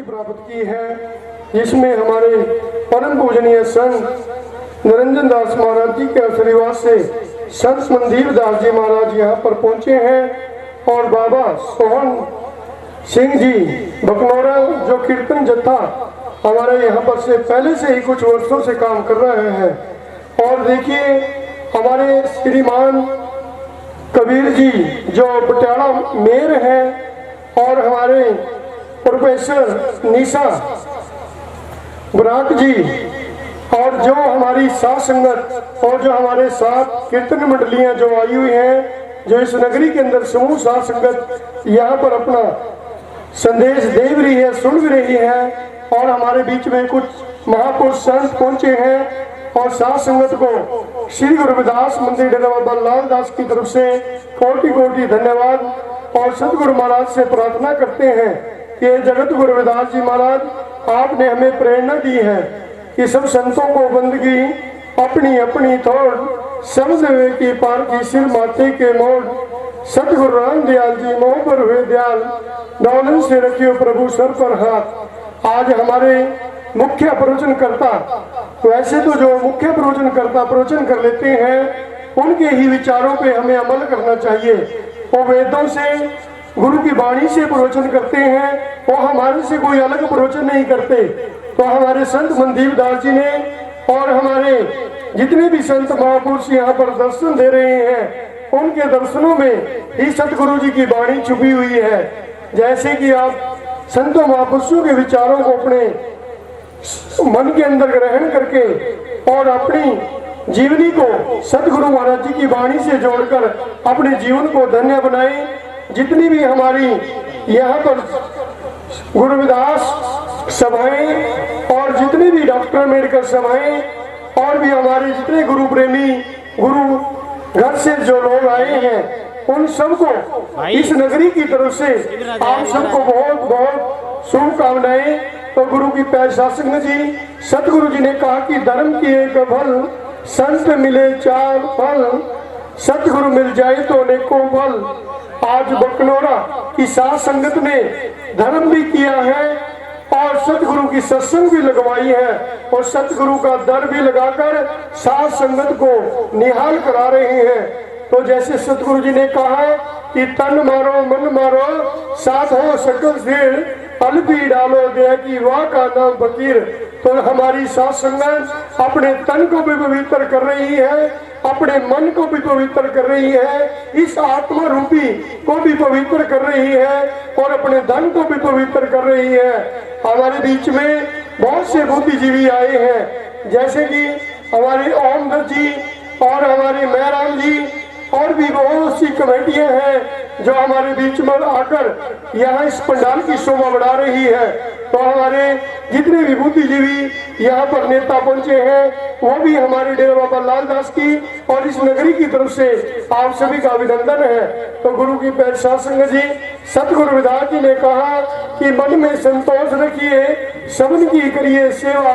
प्राप्त की है, जिसमें हमारे परम पूजनीय संत निरंजन दास महाराज जी के आशीर्वाद से संत मनदीप दास जी महाराज यहाँ पर पहुंचे हैं और बाबा सोहन सिंह जी बकनौरा जो कीर्तन जत्था हमारे यहाँ पर से पहले से ही कुछ वर्षों से काम कर रहे हैं। और देखिए हमारे श्रीमान कबीर जी जो पटियाला मेयर हैं और हमारे प्रोफेसर निशा बुराक जी और जो हमारी साथ संगत और जो हमारे साथ कीर्तन मंडलियां जो आई हुई हैं, जो इस नगरी के अंदर समूह साथ संगत यहाँ पर अपना संदेश दे भी रही है, सुन भी रही है। और हमारे बीच में कुछ महापुरुष संत पहुंचे हैं और साथ संगत को श्री गुरु रविदास मंदिर डेरा बाबा लाल दास की तरफ से कोटि कोटि धन्यवाद और सतगुरु महाराज से प्रार्थना करते हैं कि जगत गुरु रविदास जी महाराज आपने हमें प्रेरणा दी है कि सब संतों को बंदगी अपनी अपनी तोड़ समझ हुए कि पार की सिर माथे के मोड़ सतगुरु राम दयाल जी मोह पर हुए दयाल डोलन से रखियो प्रभु सर पर हाथ। आज हमारे मुख्य प्रवचन करता, वैसे तो जो मुख्य प्रवचन करता प्रवचन कर लेते हैं उनके ही विचारों पे हमें अमल करना चाहिए। वो वेदों से गुरु की वाणी से प्रवचन करते हैं, वो हमारे से कोई अलग प्रवचन नहीं करते। तो हमारे संत मनदीप दास जी ने और हमारे जितने भी संत महापुरुष यहाँ पर दर्शन दे रहे हैं उनके दर्शनों में ही सतगुरु जी की वाणी छुपी हुई है। जैसे कि आप संतों महापुरुषों के विचारों को अपने मन के अंदर ग्रहण करके और अपनी जीवनी को सतगुरु महाराज जी की वाणी से जोड़कर अपने जीवन को धन्य बनाए। जितनी भी हमारी यहाँ पर गुरु रविदास सभाएं और जितनी भी डॉक्टर अम्बेडकर सभाएं और भी हमारे जितने गुरु प्रेमी गुरु घर से जो लोग आए हैं उन सबको इस नगरी की तरफ से आप सबको बहुत बहुत शुभकामनाएं। तो गुरु की पैर शासन जी सतगुरु जी ने कहा कि धर्म की एक फल संत मिले चार फल, सतगुरु मिल जाए तो अनेकों फल। आज बकनौरा की साथ संगत ने धर्म भी किया है और सतगुरु की सत्संग भी लगवाई है और सतगुरु का दर भी लगाकर साथ संगत को निहाल करा रहे हैं। तो जैसे सतगुरु जी ने कहा कि तन मारो मन मारो साथ हो सकल सिर पल भी डालो दे की वाह का नाम फकीर। तो हमारी साथ संगत अपने तन को भी पवित्र कर रही है, अपने मन को भी पवित्र कर रही है, इस आत्मा रूपी को भी पवित्र कर रही है और अपने धन को भी पवित्र कर रही है। हमारे बीच में बहुत से बुद्धिजीवी आए हैं, जैसे कि हमारे ओम दत्त जी और हमारे महराम जी और भी बहुत सी कमेटियां हैं जो हमारे बीच में आकर यहाँ इस पंडाल की शोभा बढ़ा रही है। तो हमारे जितने भी बुद्धिजीवी यहाँ पर नेता पहुंचे हैं वो भी हमारे डेरा बाबा लाल दास की और इस नगरी की तरफ से आप सभी का अभिनंदन है। तो गुरु की पैर शासन जी सतगुरु रविदास जी ने कहा कि मन में संतोष रखिए सबन की करिए सेवा,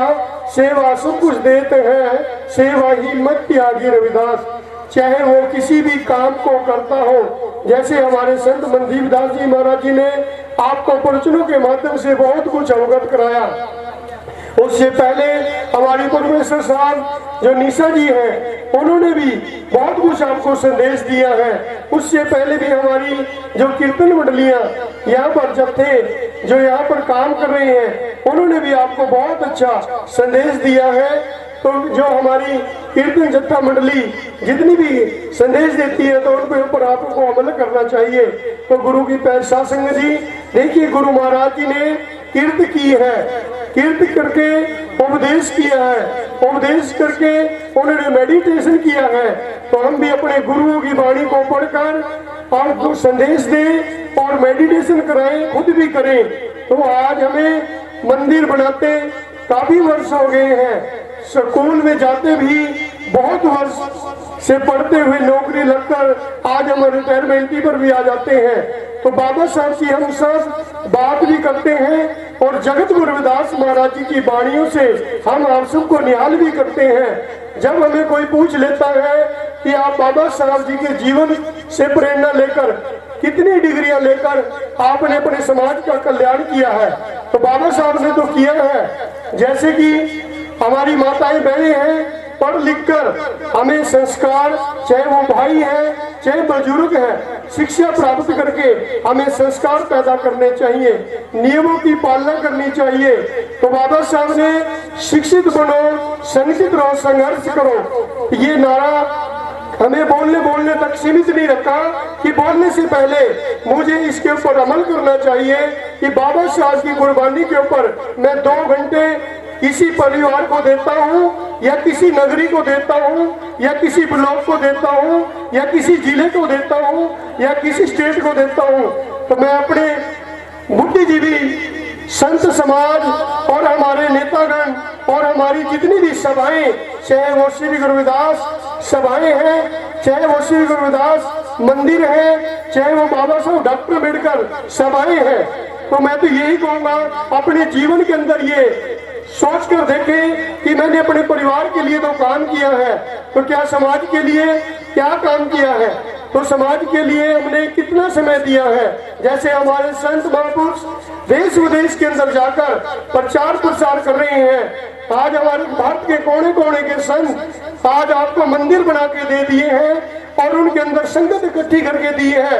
सेवा सब कुछ देते हैं, सेवा ही मत त्यागी रविदास। चाहे वो किसी भी काम को करता हो, जैसे हमारे संत मनदीप दास जी महाराज जी ने आपको प्रवचनों के माध्यम से बहुत कुछ अवगत कराया। उससे पहले हमारी प्रोफेसर साहब जो निशा जी हैं उन्होंने भी बहुत कुछ आपको संदेश दिया है। उससे पहले भी हमारी जो कीर्तन मंडलियां यहाँ पर जत्थे जो यहाँ पर काम कर रहे हैं उन्होंने भी आपको बहुत अच्छा संदेश दिया है। तो जो हमारी कीर्तन जत्था मंडली जितनी भी संदेश देती है तो उनके ऊपर आपको अमल करना चाहिए। तो गुरु की पैर शासन जी देखिए गुरु महाराज जी ने कीर्त की है, कीर्त करके उपदेश किया है, उपदेश करके उन्होंने मेडिटेशन किया है। तो हम भी अपने गुरुओं की वाणी को पढ़कर आपको संदेश दें और मेडिटेशन कराएं, खुद भी करें। तो आज हमें मंदिर बनाते काफी वर्ष हो गए हैं, स्कूल में जाते भी बहुत वर्ष से पढ़ते हुए नौकरी लगकर आज हम रिटायरमेंट पर भी आ जाते हैं। तो बाबा साहब की हम सब बात भी करते हैं और जगत गुरु रविदास महाराज जी की वाणियों से हम आप सबको निहाल भी करते हैं। जब हमें कोई पूछ लेता है कि आप बाबा साहब जी के जीवन से प्रेरणा लेकर कितनी डिग्रियां लेकर आपने अपने समाज का कल्याण किया है। तो बाबा साहब ने तो किया है, जैसे कि हमारी माताएं बहनें हैं, पढ़ लिख कर हमें संस्कार, चाहे वो भाई है चाहे बुजुर्ग है, शिक्षा प्राप्त करके हमें संस्कार पैदा करने चाहिए, नियमों की पालना करनी चाहिए। तो बाबा साहब ने शिक्षित बनो, संगठित रहो, संघर्ष करो, ये नारा हमें बोलने तक सीमित नहीं रखा कि बोलने से पहले मुझे इसके ऊपर अमल करना चाहिए कि बाबा साहब की कुर्बानी के ऊपर मैं 2 घंटे किसी परिवार को देता हूँ या किसी नगरी को देता हूँ या किसी ब्लॉक को देता हूँ या किसी जिले को देता हूँ या किसी स्टेट को देता हूँ, तो मैं अपने बुद्धिजीवी संत समाज और हमारे नेतागण और हमारी जितनी भी सभाएं, चाहे वो श्री गुरु रविदास सभाएं हैं, चाहे वो श्री गुरु रविदास मंदिर है, चाहे वो बाबा साहब डॉक्टर अम्बेडकर सभाएं हैं, तो मैं तो यही कहूँगा अपने जीवन के अंदर ये सोच कर देखें कि मैंने अपने परिवार के लिए तो काम किया है, तो क्या समाज के लिए क्या काम किया है, तो समाज के लिए हमने कितना समय दिया है। जैसे हमारे संत महापुरुष देश विदेश के अंदर जाकर प्रचार प्रसार कर रहे हैं। आज हमारे भारत के कोने कोने के संत आज आपको मंदिर बना के दे दिए हैं और उनके अंदर संगत इकट्ठी करके दी है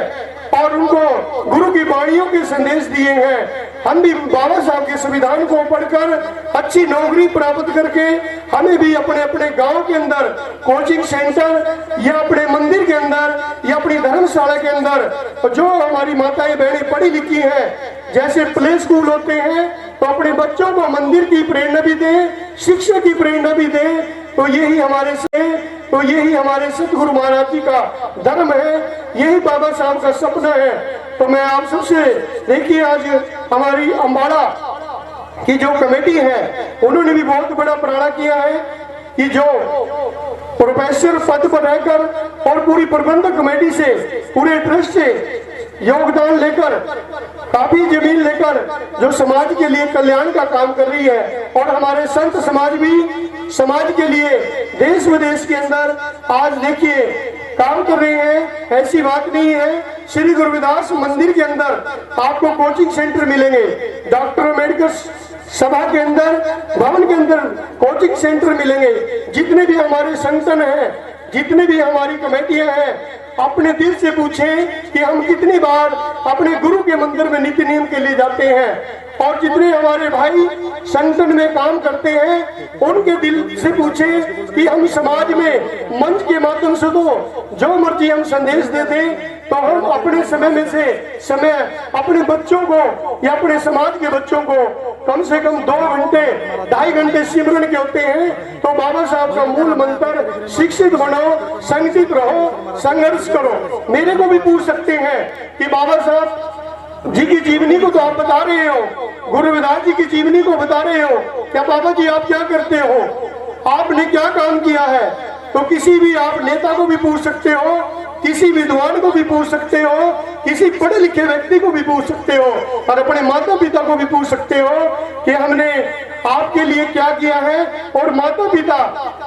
और उनको गुरु की वाणियों के संदेश दिए हैं। हम भी बाबा साहब के संविधान को पढ़कर अच्छी नौकरी प्राप्त करके हमें भी अपने अपने गांव के अंदर कोचिंग सेंटर या अपने मंदिर के अंदर या अपनी धर्मशाला के अंदर जो हमारी माताएं बहनें पढ़ी लिखी हैं, जैसे प्ले स्कूल होते हैं, तो अपने बच्चों को मंदिर की प्रेरणा भी दें, शिक्षा की प्रेरणा भी दें। तो यही हमारे सतगुरु महाराज जी का धर्म है, यही बाबा साहब का सपना है। तो मैं आप सबसे देखिए, आज हमारी अम्बाड़ा की जो कमेटी है उन्होंने भी बहुत बड़ा प्रण किया है कि जो प्रोफेसर पद पर रहकर और पूरी प्रबंधक कमेटी से, पूरे ट्रस्ट से योगदान लेकर, काफी जमीन लेकर जो समाज के लिए कल्याण का काम कर रही है, और हमारे संत समाज भी समाज के लिए देश विदेश के अंदर आज देखिए काम कर रहे हैं। ऐसी बात नहीं है, श्री गुरु रविदास मंदिर के अंदर आपको कोचिंग सेंटर मिलेंगे, डॉक्टर अम्बेडकर सभा के अंदर भवन के अंदर कोचिंग सेंटर मिलेंगे। जितने भी हमारे संगठन हैं, जितने भी हमारी कमेटियां हैं, अपने दिल से पूछें कि हम कितनी बार अपने गुरु के मंदिर में नित्य नियम के लिए जाते हैं, और जितने हमारे भाई संगठन में काम करते हैं उनके दिल से पूछें कि हम समाज में मंच के माध्यम से तो जो मर्जी हम संदेश दे दें, तो हम अपने समय में से समय अपने बच्चों को या अपने समाज के बच्चों को कम से कम 2 घंटे 2.5 घंटे सिमरन के होते हैं। तो बाबा साहब का मूल मंत्र शिक्षित बनो, संगठित रहो, संघर्ष करो। मेरे को भी पूछ सकते हैं कि बाबा साहब जी की जीवनी को तो आप बता रहे हो, गुरु रविदास जी की जीवनी को बता रहे हो, क्या बाबा जी आप क्या करते हो, आपने क्या काम किया है? तो किसी भी आप नेता को भी पूछ सकते हो, किसी विद्वान को भी पूछ सकते हो, किसी पढ़े लिखे व्यक्ति को भी पूछ सकते हो, और अपने माता पिता को भी पूछ सकते हो कि हमने आपके लिए क्या किया है। और माता पिता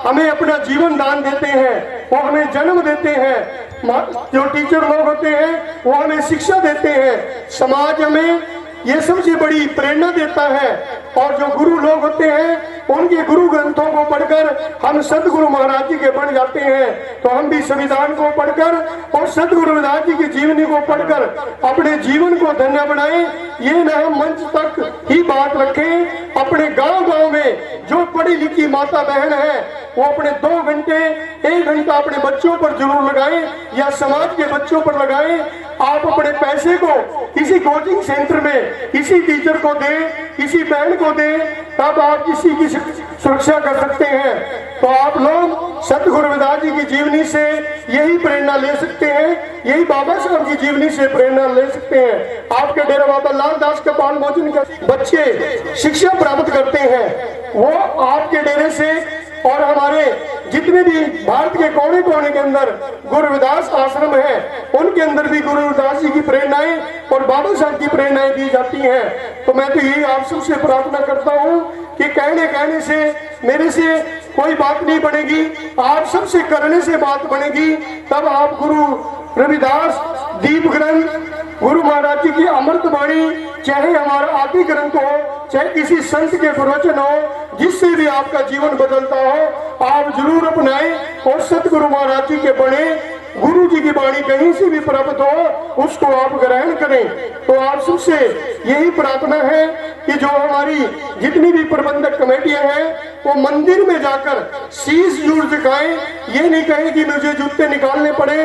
हमें अपना जीवन दान देते हैं, वो हमें जन्म देते हैं, जो टीचर लोग होते हैं वो हमें शिक्षा देते हैं, समाज हमें ये सबसे बड़ी प्रेरणा देता है। और जो गुरु लोग होते हैं उनके गुरु ग्रंथों को पढ़कर हम सतगुरु महाराज जी के बन जाते हैं। तो हम भी संविधान को पढ़कर और सतगुरु रविदास जी की जीवनी को पढ़कर अपने जीवन को धन्य बनाएं। ये न हम मंच तक ही बात रखें, अपने गांव गांव में जो पढ़ी लिखी माता बहन है वो अपने 2 घंटे 1 घंटा अपने बच्चों पर जरूर लगाएं या समाज के बच्चों पर लगाएं। आप अपने पैसे को किसी कोचिंग सेंटर में किसी टीचर को दें, किसी बहन को दें, तब आप किसी की सुरक्षा कर सकते हैं। तो आप लोग सतगुरु रविदास जी की जीवनी से यही प्रेरणा ले सकते हैं, यही बाबा साहब की जीवनी से प्रेरणा ले सकते हैं। आपके डेरा बाबा लालदास का पान भोजन का बच्चे शिक्षा प्राप्त करते हैं, वो आपके डेरे से और हमारे जितने भी भारत के कोने कोने के अंदर गुरु रविदास आश्रम है उनके अंदर भी गुरु रविदास जी की प्रेरणाएं और बाबा साहब की प्रेरणाएं दी जाती हैं। तो मैं तो यही आप सबसे प्रार्थना करता हूं कि कहने से मेरे से कोई बात नहीं बनेगी, आप सबसे करने से बात बनेगी। तब आप गुरु रविदास दीप ग्रंथ गुरु महाराज जी की अमृत वाणी, चाहे हमारा आदि ग्रंथ हो, चाहे किसी संत के प्रवचन हो, जिससे भी आपका जीवन बदलता हो, आप जरूर अपनाएं और सतगुरु महाराज जी के बने गुरु जी की वाणी कहीं से भी प्राप्त हो उसको आप ग्रहण करें। तो आप सबसे यही प्रार्थना है कि जो हमारी जितनी भी प्रबंधक कमेटियां हैं वो मंदिर में जाकर शीश जरूर झुकाएं। ये नहीं कहें कि मुझे जूते निकालने पड़े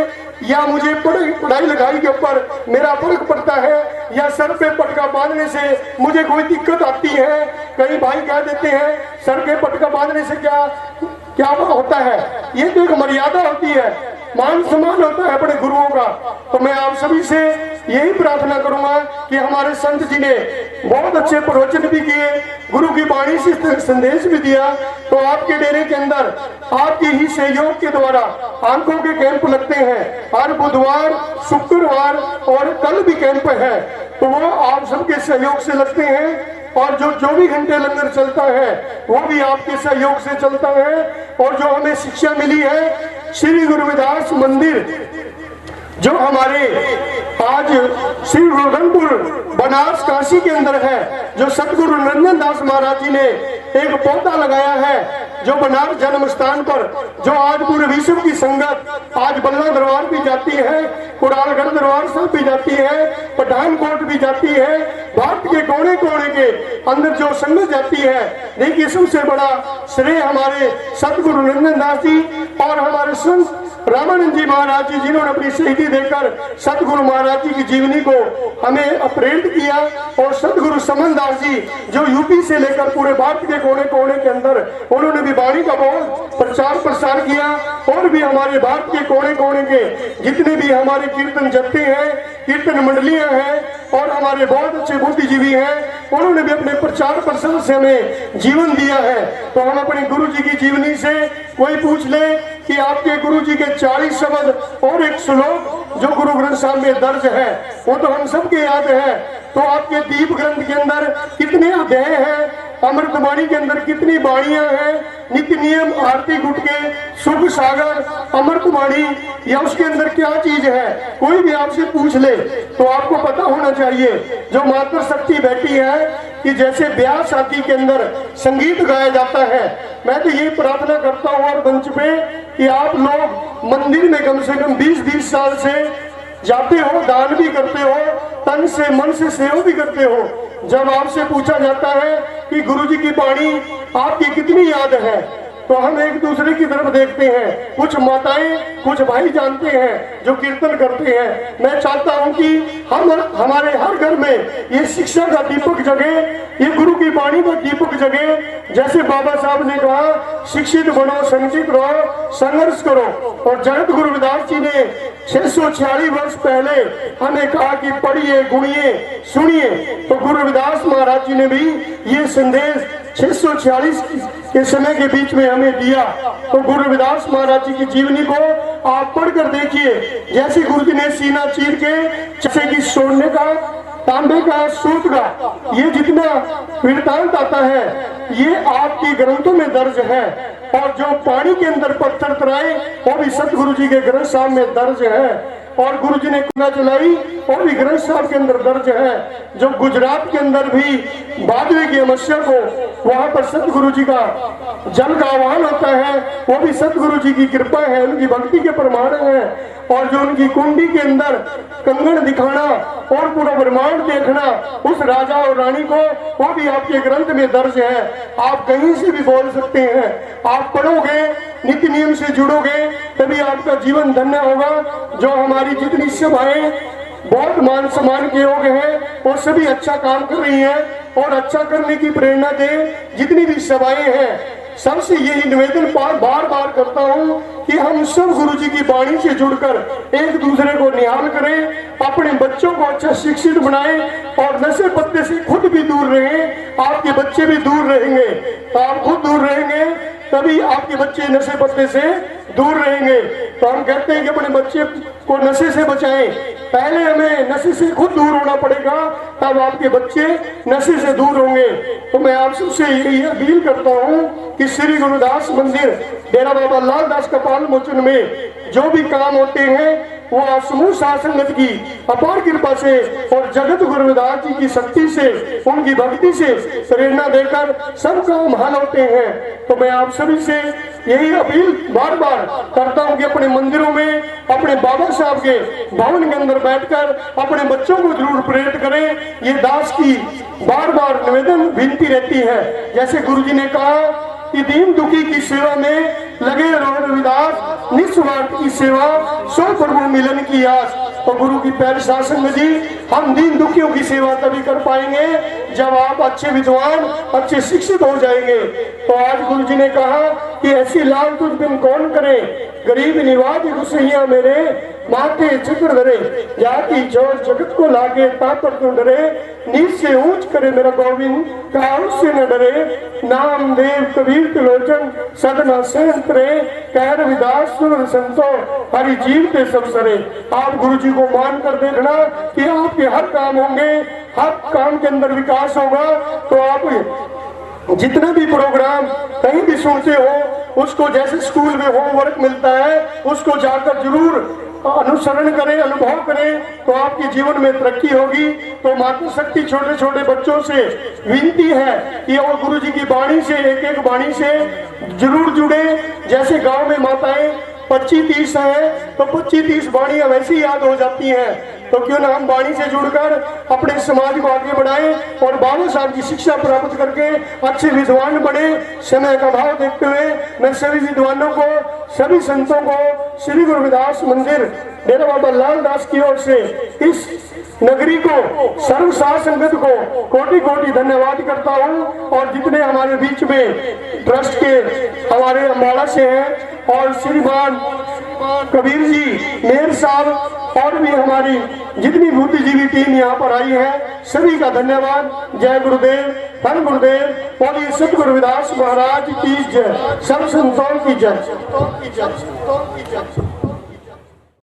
या मुझे पढ़ाई लिखाई के ऊपर मेरा फर्क पड़ता है या सर पे पटका बांधने से मुझे कोई दिक्कत आती है। कई भाई कह देते हैं सर पे पटका बांधने से क्या होता है। ये तो एक मर्यादा होती है, मान सम्मान होता है अपने गुरुओं का। तो मैं आप सभी से यही प्रार्थना करूंगा कि हमारे संत जी ने बहुत अच्छे प्रवचन भी किए, गुरु की वाणी से संदेश भी दिया। तो आपके डेरे के अंदर आपके ही सहयोग के द्वारा आंखों के कैंप लगते हैं, हर बुधवार, शुक्रवार और कल भी कैंप है। तो वो आप सबके सहयोग से लगते हैं और जो 24 घंटे लंगर चलता है वो भी आपके सहयोग से चलता है। और जो हमें शिक्षा मिली है श्री गुरु रविदास मंदिर जो हमारे आज श्री गोरखपुर बनारस काशी के अंदर है, जो सतगुरु निरंजन दास महाराज जी ने एक पौधा लगाया है जो बनारस जन्म स्थान पर, जो आज पूरे विश्व की संगत आज बल्ला दरबार भी जाती है, कुड़ालगढ़ दरबार साहब भी जाती है, पठानकोट भी जाती है, भारत के कोने कोने के अंदर जो संगत जाती है। देखिए सबसे बड़ा श्रेय हमारे सतगुरु निरंजन दास जी और हमारे संत रामानंद जी महाराज जी जिन्होंने अपनी शहीदी देकर सतगुरु महाराज जी की जीवनी को हमें प्रेरित किया। और सतगुरु समन दास जी जो यूपी से लेकर पूरे भारत के कोने कोने के अंदर उन्होंने भी वाणी का बहुत प्रचार प्रसार किया। और भी हमारे भारत के कोने कोने के जितने भी हमारे कीर्तन जत्थे हैं, कीर्तन मंडलियां हैं और हमारे बहुत अच्छे बुद्धिजीवी हैं, उन्होंने भी अपने प्रचार प्रसार से हमें जीवन दिया है। तो हम अपने गुरु जी की जीवनी से कोई पूछ ले कि आपके गुरु जी के 40 शब्द और एक श्लोक जो गुरु ग्रंथ साहब में दर्ज है वो तो हम सबके याद है। तो आपके दीप ग्रंथ के अंदर कितने अध्याय हैं, अमृतवाणी के अंदर कितनी वाणियां हैं, नित्य नियम, आरती गुटके, सुख सागर, अमृतवाणी या उसके अंदर क्या चीज है, कोई भी आपसे पूछ ले तो आपको पता होना चाहिए। जो मातृ शक्ति बैठी है कि जैसे ब्याह शादी के अंदर संगीत गाया जाता है, मैं तो ये प्रार्थना करता हूँ और मंच पे कि आप लोग मंदिर में कम से कम 20-20 साल से जाते हो, दान भी करते हो, तन से मन से सेवा भी करते हो। जब आपसे पूछा जाता है कि गुरुजी की वाणी आपकी कितनी याद है तो हम एक दूसरे की तरफ देखते हैं, कुछ माताएं कुछ भाई जानते हैं जो कीर्तन करते हैं। मैं चाहता हूं कि हम हमारे हर घर में ये शिक्षा का दीपक जगे, ये गुरु की वाणी का दीपक जगे। जैसे बाबा साहब ने कहा शिक्षित बनो, संगठित रहो, संघर्ष करो। और जगत गुरु रविदास जी ने 646 वर्ष पहले हमें कहा कि पढ़िए, गुणिए, सुनिए। तो गुरु रविदास महाराज जी ने भी ये संदेश 646 के समय के बीच में हमें दिया। तो गुरु रविदास महाराज जी की जीवनी को आप पढ़कर देखिए। जैसे गुरु जी ने सीना चीर के जैसे कि सोने का, तांबे का, सूत का ये जितना वृतांत आता है ये आपके ग्रंथों में दर्ज है। और जो पानी के अंदर पत्थर तराए वो भी सतगुरु जी के ग्रंथ साहब में दर्ज है। और गुरु जी ने कुना चलाई वो भी ग्रंथ साहब के अंदर दर्ज है। जो गुजरात के अंदर भी बादवे की अमावस्या को वहां पर सतगुरु जी का जल का आह्वान होता है, वो भी सतगुरु जी की कृपा है, उनकी भक्ति के प्रमाण है। और जो उनकी कुंडी के अंदर कंगन दिखाना और पूरा ब्रह्मांड देखना उस राजा और रानी को, वो भी आपके ग्रंथ में दर्ज है। आप कहीं से भी बोल सकते हैं, आप पढ़ोगे, नित्य नियम से जुड़ोगे तभी आपका जीवन धन्य होगा। जो हमारी जितनी सभाएं बहुत मान सम्मान के योग्य हैं वो सभी अच्छा काम कर रही हैं और अच्छा करने की प्रेरणा दे। जितनी भी सभाएं हैं सबसे यही निवेदन बार बार करता हूँ कि हम सब गुरु जी की वाणी से जुड़कर एक दूसरे को निहाल करें, अपने बच्चों को अच्छा शिक्षित बनाएं और नशे पत्ते से खुद भी दूर रहें। आपके बच्चे भी दूर रहेंगे तो आप खुद दूर रहेंगे, तभी आपके बच्चे नशे पत्ते से दूर रहेंगे। तो हम कहते हैं कि अपने बच्चे को नशे से बचाएं, पहले हमें नशे से खुद दूर होना पड़ेगा तब आपके बच्चे नशे से दूर होंगे। तो मैं आप सबसे यही अपील करता हूँ कि श्री गुरुदास मंदिर डेरा बाबा लाल दास कपाल मोचन में जो भी काम होते हैं वो समूह साध संगत की अपार कृपा से और जगत गुरु रविदास जी की शक्ति से, उनकी भक्ति से प्रेरणा देकर सब काम हल होते हैं। तो मैं आप सभी से यही अपील बार बार करता हूं कि अपने मंदिरों में, अपने बाबा साहब के भवन के अंदर बैठकर अपने बच्चों को जरूर प्रेरित करें। ये दास की बार बार निवेदन विनती रहती है। जैसे गुरु जी ने कहा कि दीन दुखी की सेवा में लगे रहो रविदास, निस्वार्थ की सेवा सो प्रभु मिलन की आस। तो गुरु की पैर शासन में जी हम दीन दुखियों की सेवा तभी कर पाएंगे जब आप अच्छे विद्वान, अच्छे शिक्षित हो जाएंगे। तो आज गुरु जी ने कहा कि ऐसी लाल तुझ बिन कौन करे, गरीब निवाज गुसैया मेरे माथे चित्र धरे, जाति चोर जगत को लागे तापर क्यों डरे, नीच से ऊंच करे मेरा गोविंद कहा उससे न डरे, नाम देव कबीर त्रिलोचन सदना सेंतरे, कह रविदास सुन संतो हरि जीव के सब सरे। आप गुरु जी को मान कर देखना कि आपके हर काम होंगे, हर काम के अंदर विकास होगा। तो आप जितना भी प्रोग्राम कहीं भी सुनते हो उसको, जैसे स्कूल में होमवर्क मिलता है, उसको जाकर जरूर अनुसरण करें, अनुभव करें, तो आपके जीवन में तरक्की होगी। तो मातृशक्ति छोटे छोटे बच्चों से विनती है कि वो गुरु जी की वाणी से, एक एक वाणी से जरूर जुड़े। जैसे गांव में माताएं 25-30 है तो 25-30 वाणियां वैसी याद हो जाती हैं। तो क्यों ना हम वाणी से जुड़कर अपने समाज को आगे बढ़ाएं और बाबा साहब की शिक्षा प्राप्त करके अच्छे विद्वान बने। समय का भाव देखते हुए मैं सभी विद्वानों को, सभी संतों को श्री गुरु रविदास मंदिर डेरा बाबा लाल दास की ओर से इस नगरी को, सर्व साध संगत को कोटि कोटि धन्यवाद करता हूँ। और जितने हमारे बीच में ट्रस्ट के हमारे अम्बाड़ा से हैं और श्रीमान कबीर जी, मेयर साहब और भी हमारी जितनी बुद्धिजीवी टीम यहाँ पर आई है, सभी का धन्यवाद। जय गुरुदेव, धन गुरुदेव, बोलिए सतगुरु रविदास महाराज की जय, सब संतों की जय।